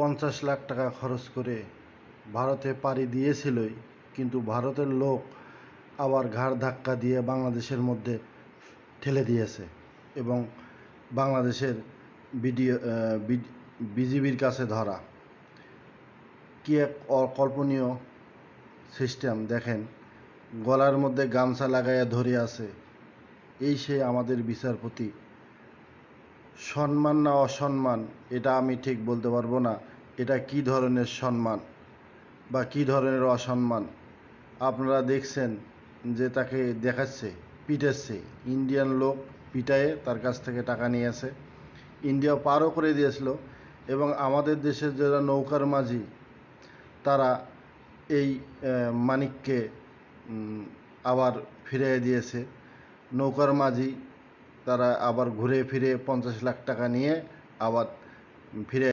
50 লাখ টাকা খরচ করে ভারতে পাড়ি দিয়েছিলই, কিন্তু ভারতের লোক আবার ঘাড় ধাক্কা দিয়ে বাংলাদেশের মধ্যে ঠেলে দিয়েছে এবং বাংলাদেশের বিজিবির কাছে ধরা। কি এক অকল্পনীয় সিস্টেম দেখেন, গলার মধ্যে গামছা লাগাইয়া ধরে আছে। এই সে আমাদের বিচারপতি। সম্মান না অসম্মান এটা আমি ঠিক বলতে পারবো না। এটা কি ধরনের সম্মান বা কি ধরনের অসম্মান? আপনারা দেখছেন যে তাকে দেখাচ্ছে, পিটাচ্ছে। ইন্ডিয়ান লোক পিটায়ে তার কাছ থেকে টাকা নিয়েছে, ইন্ডিয়া পারও করে দিয়েছিল। এবং আমাদের দেশের যারা নৌকার মাঝি, তারা এই মানিককে আবার ফিরিয়ে দিয়েছে। নৌকার মাঝি তারা আবার ঘুরে ফিরে 50 লাখ টাকা নিয়ে আবার ফিরে